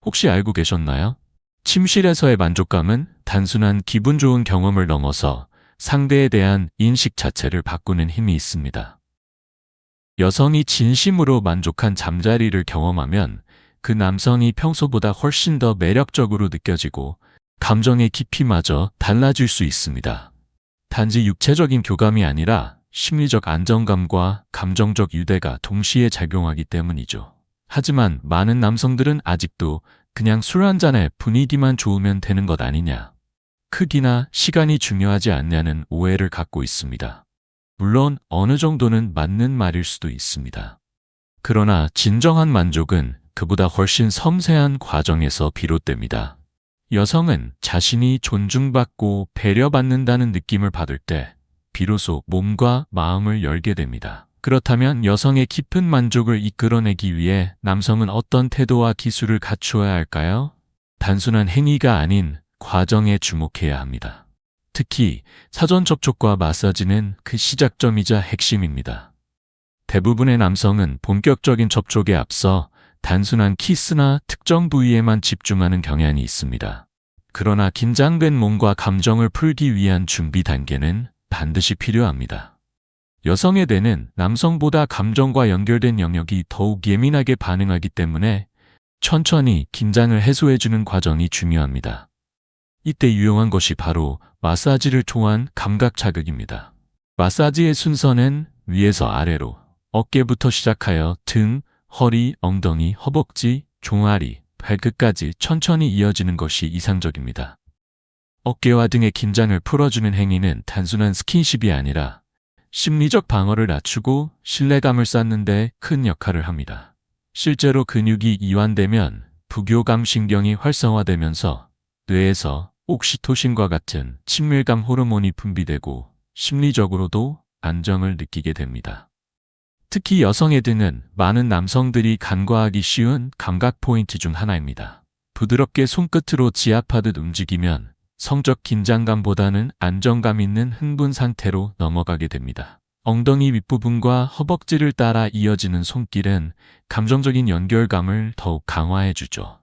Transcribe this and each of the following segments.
혹시 알고 계셨나요? 침실에서의 만족감은 단순한 기분 좋은 경험을 넘어서 상대에 대한 인식 자체를 바꾸는 힘이 있습니다. 여성이 진심으로 만족한 잠자리를 경험하면 그 남성이 평소보다 훨씬 더 매력적으로 느껴지고 감정의 깊이마저 달라질 수 있습니다. 단지 육체적인 교감이 아니라 심리적 안정감과 감정적 유대가 동시에 작용하기 때문이죠. 하지만 많은 남성들은 아직도 그냥 술 한 잔에 분위기만 좋으면 되는 것 아니냐, 크기나 시간이 중요하지 않냐는 오해를 갖고 있습니다. 물론 어느 정도는 맞는 말일 수도 있습니다. 그러나 진정한 만족은 그보다 훨씬 섬세한 과정에서 비롯됩니다. 여성은 자신이 존중받고 배려받는다는 느낌을 받을 때 비로소 몸과 마음을 열게 됩니다. 그렇다면 여성의 깊은 만족을 이끌어내기 위해 남성은 어떤 태도와 기술을 갖추어야 할까요? 단순한 행위가 아닌 과정에 주목해야 합니다. 특히 사전 접촉과 마사지는 그 시작점이자 핵심입니다. 대부분의 남성은 본격적인 접촉에 앞서 단순한 키스나 특정 부위에만 집중하는 경향이 있습니다. 그러나 긴장된 몸과 감정을 풀기 위한 준비 단계는 반드시 필요합니다. 여성의 뇌는 남성보다 감정과 연결된 영역이 더욱 예민하게 반응하기 때문에 천천히 긴장을 해소해주는 과정이 중요합니다. 이때 유용한 것이 바로 마사지를 통한 감각 자극입니다. 마사지의 순서는 위에서 아래로, 어깨부터 시작하여 등, 허리, 엉덩이, 허벅지, 종아리, 발끝까지 천천히 이어지는 것이 이상적입니다. 어깨와 등의 긴장을 풀어주는 행위는 단순한 스킨십이 아니라 심리적 방어를 낮추고 신뢰감을 쌓는 데 큰 역할을 합니다. 실제로 근육이 이완되면 부교감 신경이 활성화되면서 뇌에서 옥시토신과 같은 친밀감 호르몬이 분비되고 심리적으로도 안정을 느끼게 됩니다. 특히 여성의 등은 많은 남성들이 간과하기 쉬운 감각 포인트 중 하나입니다. 부드럽게 손끝으로 지압하듯 움직이면 성적 긴장감보다는 안정감 있는 흥분 상태로 넘어가게 됩니다. 엉덩이 윗부분과 허벅지를 따라 이어지는 손길은 감정적인 연결감을 더욱 강화해주죠.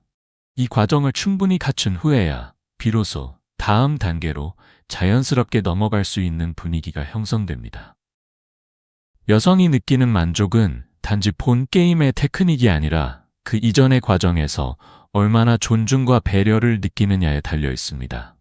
이 과정을 충분히 갖춘 후에야 비로소 다음 단계로 자연스럽게 넘어갈 수 있는 분위기가 형성됩니다. 여성이 느끼는 만족은 단지 본 게임의 테크닉이 아니라 그 이전의 과정에서 얼마나 존중과 배려를 느끼느냐에 달려 있습니다.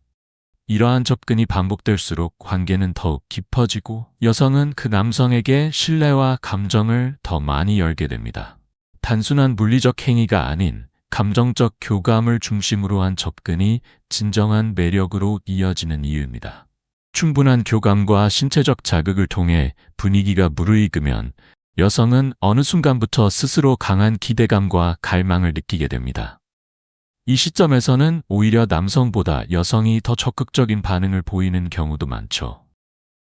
이러한 접근이 반복될수록 관계는 더욱 깊어지고 여성은 그 남성에게 신뢰와 감정을 더 많이 열게 됩니다. 단순한 물리적 행위가 아닌 감정적 교감을 중심으로 한 접근이 진정한 매력으로 이어지는 이유입니다. 충분한 교감과 신체적 자극을 통해 분위기가 무르익으면 여성은 어느 순간부터 스스로 강한 기대감과 갈망을 느끼게 됩니다. 이 시점에서는 오히려 남성보다 여성이 더 적극적인 반응을 보이는 경우도 많죠.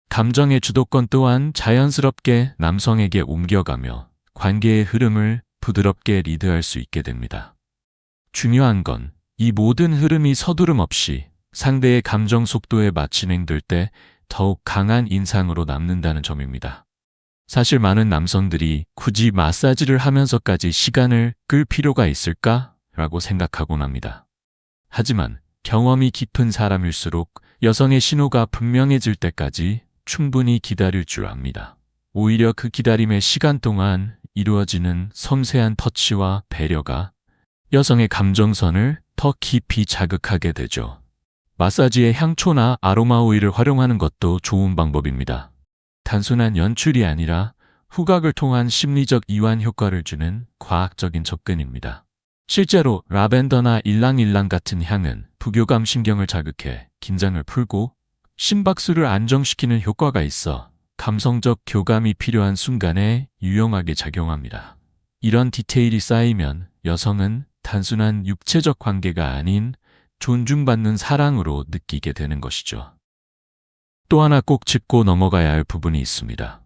감정의 주도권 또한 자연스럽게 남성에게 옮겨가며 관계의 흐름을 부드럽게 리드할 수 있게 됩니다. 중요한 건 이 모든 흐름이 서두름 없이 상대의 감정 속도에 맞진행될 때 더욱 강한 인상으로 남는다는 점입니다. 사실 많은 남성들이 굳이 마사지를 하면서까지 시간을 끌 필요가 있을까? 라고 생각하곤 합니다. 하지만 경험이 깊은 사람일수록 여성의 신호가 분명해질 때까지 충분히 기다릴 줄 압니다. 오히려 그 기다림의 시간 동안 이루어지는 섬세한 터치와 배려가 여성의 감정선을 더 깊이 자극하게 되죠. 마사지에 향초나 아로마 오일을 활용하는 것도 좋은 방법입니다. 단순한 연출이 아니라 후각을 통한 심리적 이완 효과를 주는 과학적인 접근입니다. 실제로 라벤더나 일랑일랑 같은 향은 부교감 신경을 자극해 긴장을 풀고 심박수를 안정시키는 효과가 있어 감성적 교감이 필요한 순간에 유용하게 작용합니다. 이런 디테일이 쌓이면 여성은 단순한 육체적 관계가 아닌 존중받는 사랑으로 느끼게 되는 것이죠. 또 하나 꼭 짚고 넘어가야 할 부분이 있습니다.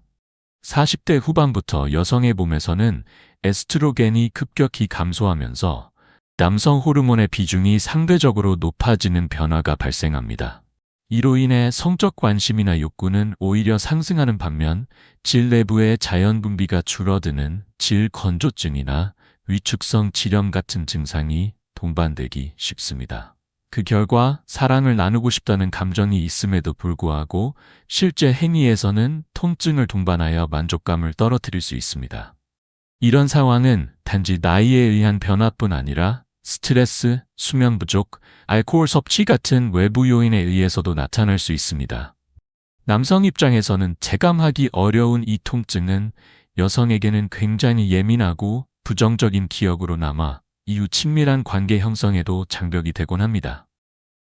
40대 후반부터 여성의 몸에서는 에스트로겐이 급격히 감소하면서 남성 호르몬의 비중이 상대적으로 높아지는 변화가 발생합니다. 이로 인해 성적 관심이나 욕구는 오히려 상승하는 반면 질 내부의 자연 분비가 줄어드는 질 건조증이나 위축성 질염 같은 증상이 동반되기 쉽습니다. 그 결과 사랑을 나누고 싶다는 감정이 있음에도 불구하고 실제 행위에서는 통증을 동반하여 만족감을 떨어뜨릴 수 있습니다. 이런 상황은 단지 나이에 의한 변화뿐 아니라 스트레스, 수면 부족, 알코올 섭취 같은 외부 요인에 의해서도 나타날 수 있습니다. 남성 입장에서는 체감하기 어려운 이 통증은 여성에게는 굉장히 예민하고 부정적인 기억으로 남아 이후 친밀한 관계 형성에도 장벽이 되곤 합니다.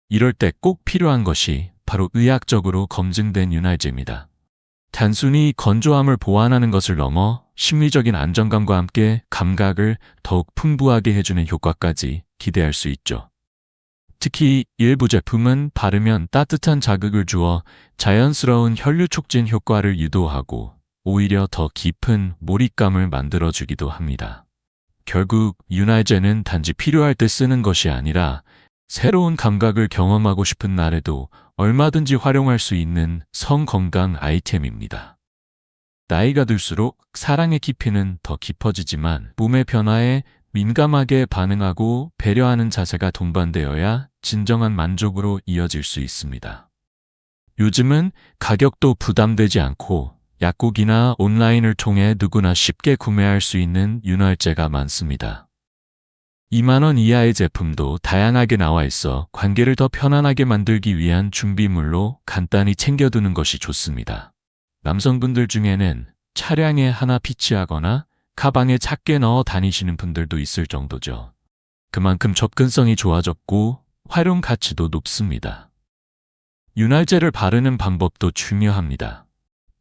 이럴 때 꼭 필요한 것이 바로 의학적으로 검증된 윤활제입니다. 단순히 건조함을 보완하는 것을 넘어 심리적인 안정감과 함께 감각을 더욱 풍부하게 해주는 효과까지 기대할 수 있죠. 특히 일부 제품은 바르면 따뜻한 자극을 주어 자연스러운 혈류 촉진 효과를 유도하고 오히려 더 깊은 몰입감을 만들어주기도 합니다. 결국 윤활제는 단지 필요할 때 쓰는 것이 아니라 새로운 감각을 경험하고 싶은 날에도 얼마든지 활용할 수 있는 성건강 아이템입니다. 나이가 들수록 사랑의 깊이는 더 깊어지지만 몸의 변화에 민감하게 반응하고 배려하는 자세가 동반되어야 진정한 만족으로 이어질 수 있습니다. 요즘은 가격도 부담되지 않고 약국이나 온라인을 통해 누구나 쉽게 구매할 수 있는 윤활제가 많습니다. 2만 원 이하의 제품도 다양하게 나와 있어 관계를 더 편안하게 만들기 위한 준비물로 간단히 챙겨두는 것이 좋습니다. 남성분들 중에는 차량에 하나 비치하거나 가방에 작게 넣어 다니시는 분들도 있을 정도죠. 그만큼 접근성이 좋아졌고 활용 가치도 높습니다. 윤활제를 바르는 방법도 중요합니다.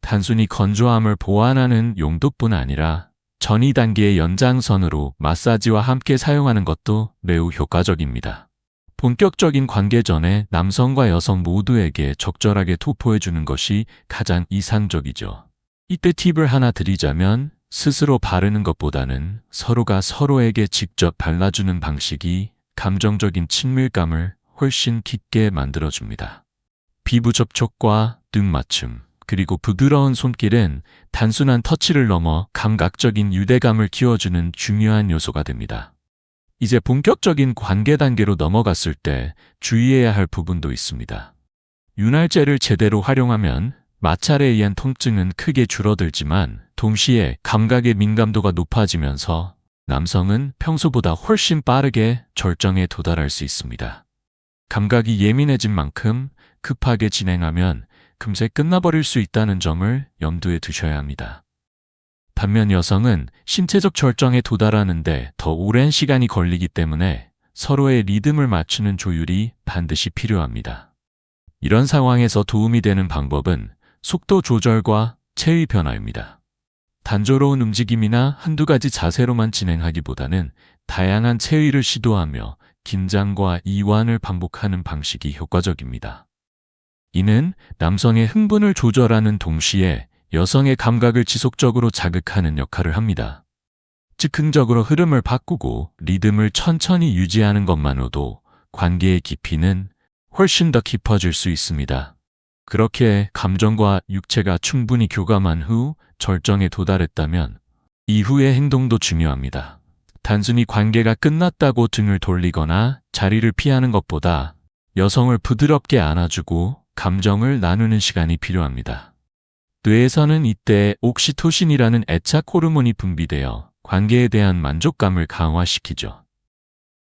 단순히 건조함을 보완하는 용도뿐 아니라 전이 단계의 연장선으로 마사지와 함께 사용하는 것도 매우 효과적입니다. 본격적인 관계 전에 남성과 여성 모두에게 적절하게 도포해주는 것이 가장 이상적이죠. 이때 팁을 하나 드리자면 스스로 바르는 것보다는 서로가 서로에게 직접 발라주는 방식이 감정적인 친밀감을 훨씬 깊게 만들어줍니다. 피부 접촉과 눈 맞춤, 그리고 부드러운 손길은 단순한 터치를 넘어 감각적인 유대감을 키워주는 중요한 요소가 됩니다. 이제 본격적인 관계 단계로 넘어갔을 때 주의해야 할 부분도 있습니다. 윤활제를 제대로 활용하면 마찰에 의한 통증은 크게 줄어들지만 동시에 감각의 민감도가 높아지면서 남성은 평소보다 훨씬 빠르게 절정에 도달할 수 있습니다. 감각이 예민해진 만큼 급하게 진행하면 금세 끝나버릴 수 있다는 점을 염두에 두셔야 합니다. 반면 여성은 신체적 절정에 도달하는데 더 오랜 시간이 걸리기 때문에 서로의 리듬을 맞추는 조율이 반드시 필요합니다. 이런 상황에서 도움이 되는 방법은 속도 조절과 체위 변화입니다. 단조로운 움직임이나 한두 가지 자세로만 진행하기보다는 다양한 체위를 시도하며 긴장과 이완을 반복하는 방식이 효과적입니다. 이는 남성의 흥분을 조절하는 동시에 여성의 감각을 지속적으로 자극하는 역할을 합니다. 즉흥적으로 흐름을 바꾸고 리듬을 천천히 유지하는 것만으로도 관계의 깊이는 훨씬 더 깊어질 수 있습니다. 그렇게 감정과 육체가 충분히 교감한 후 절정에 도달했다면 이후의 행동도 중요합니다. 단순히 관계가 끝났다고 등을 돌리거나 자리를 피하는 것보다 여성을 부드럽게 안아주고 감정을 나누는 시간이 필요합니다. 뇌에서는 이때 옥시토신이라는 애착 호르몬이 분비되어 관계에 대한 만족감을 강화시키죠.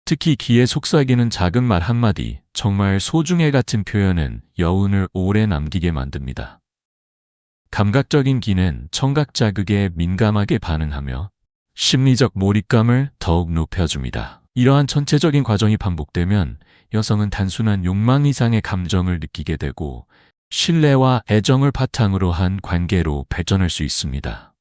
특히 귀에 속삭이는 작은 말 한마디, 정말 소중해 같은 표현은 여운을 오래 남기게 만듭니다. 감각적인 귀는 청각 자극에 민감하게 반응하며 심리적 몰입감을 더욱 높여줍니다. 이러한 전체적인 과정이 반복되면 여성은 단순한 욕망 이상의 감정을 느끼게 되고 신뢰와 애정을 바탕으로 한 관계로 발전할 수 있습니다.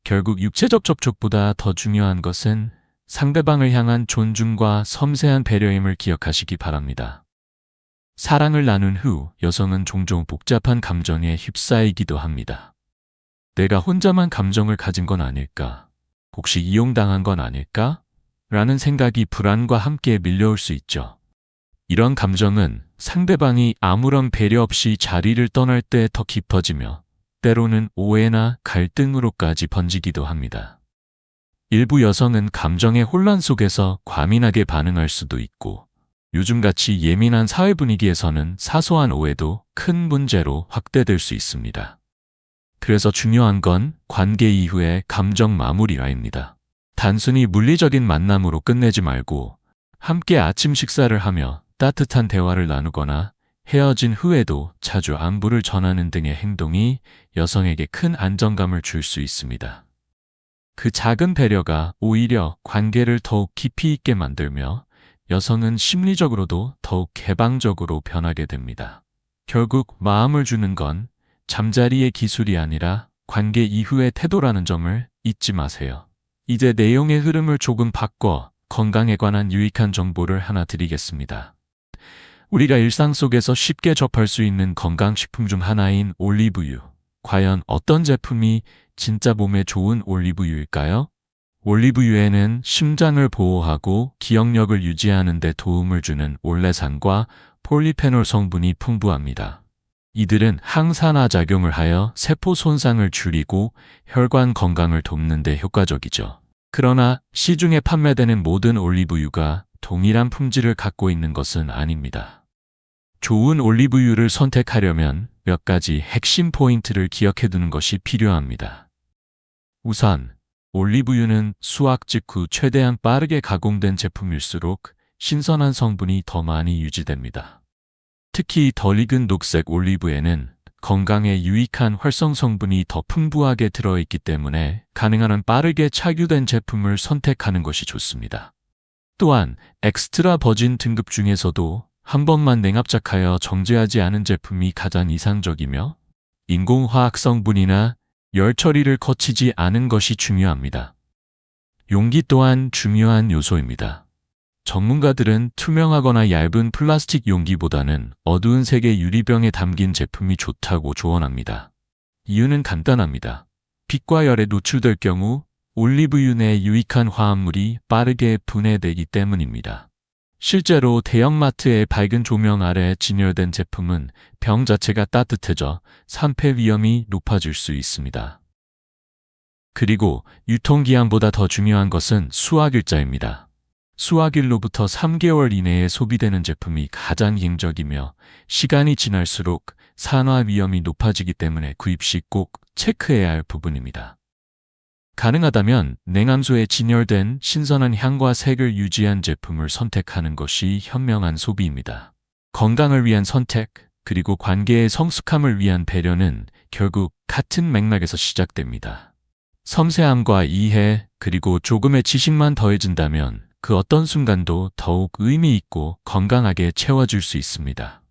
결국 육체적 접촉보다 더 중요한 것은 상대방을 향한 존중과 섬세한 배려임을 기억하시기 바랍니다. 사랑을 나눈 후 여성은 종종 복잡한 감정에 휩싸이기도 합니다. 내가 혼자만 감정을 가진 건 아닐까? 혹시 이용당한 건 아닐까? 라는 생각이 불안과 함께 밀려올 수 있죠. 이런 감정은 상대방이 아무런 배려 없이 자리를 떠날 때 더 깊어지며 때로는 오해나 갈등으로까지 번지기도 합니다. 일부 여성은 감정의 혼란 속에서 과민하게 반응할 수도 있고, 요즘같이 예민한 사회 분위기에서는 사소한 오해도 큰 문제로 확대될 수 있습니다. 그래서 중요한 건 관계 이후의 감정 마무리라입니다. 단순히 물리적인 만남으로 끝내지 말고 함께 아침 식사를 하며 따뜻한 대화를 나누거나 헤어진 후에도 자주 안부를 전하는 등의 행동이 여성에게 큰 안정감을 줄 수 있습니다. 그 작은 배려가 오히려 관계를 더욱 깊이 있게 만들며 여성은 심리적으로도 더욱 개방적으로 변하게 됩니다. 결국 마음을 주는 건 잠자리의 기술이 아니라 관계 이후의 태도라는 점을 잊지 마세요. 이제 내용의 흐름을 조금 바꿔 건강에 관한 유익한 정보를 하나 드리겠습니다. 우리가 일상 속에서 쉽게 접할 수 있는 건강식품 중 하나인 올리브유. 과연 어떤 제품이 진짜 몸에 좋은 올리브유일까요? 올리브유에는 심장을 보호하고 기억력을 유지하는 데 도움을 주는 올레산과 폴리페놀 성분이 풍부합니다. 이들은 항산화 작용을 하여 세포 손상을 줄이고 혈관 건강을 돕는 데 효과적이죠. 그러나 시중에 판매되는 모든 올리브유가 동일한 품질을 갖고 있는 것은 아닙니다. 좋은 올리브유를 선택하려면 몇 가지 핵심 포인트를 기억해 두는 것이 필요합니다. 우선, 올리브유는 수확 직후 최대한 빠르게 가공된 제품일수록 신선한 성분이 더 많이 유지됩니다. 특히 덜 익은 녹색 올리브에는 건강에 유익한 활성 성분이 더 풍부하게 들어있기 때문에 가능한 한 빠르게 착유된 제품을 선택하는 것이 좋습니다. 또한 엑스트라 버진 등급 중에서도 한 번만 냉압작하여 정제하지 않은 제품이 가장 이상적이며 인공화학 성분이나 열 처리를 거치지 않은 것이 중요합니다. 용기 또한 중요한 요소입니다. 전문가들은 투명하거나 얇은 플라스틱 용기보다는 어두운 색의 유리병에 담긴 제품이 좋다고 조언합니다. 이유는 간단합니다. 빛과 열에 노출될 경우 올리브유 내 유익한 화합물이 빠르게 분해되기 때문입니다. 실제로 대형마트의 밝은 조명 아래 진열된 제품은 병 자체가 따뜻해져 산패 위험이 높아질 수 있습니다. 그리고 유통기한보다 더 중요한 것은 수확일자입니다. 수확일로부터 3개월 이내에 소비되는 제품이 가장 행적이며 시간이 지날수록 산화 위험이 높아지기 때문에 구입 시 꼭 체크해야 할 부분입니다. 가능하다면 냉암소에 진열된 신선한 향과 색을 유지한 제품을 선택하는 것이 현명한 소비입니다. 건강을 위한 선택, 그리고 관계의 성숙함을 위한 배려는 결국 같은 맥락에서 시작됩니다. 섬세함과 이해, 그리고 조금의 지식만 더해진다면 그 어떤 순간도 더욱 의미 있고 건강하게 채워줄 수 있습니다.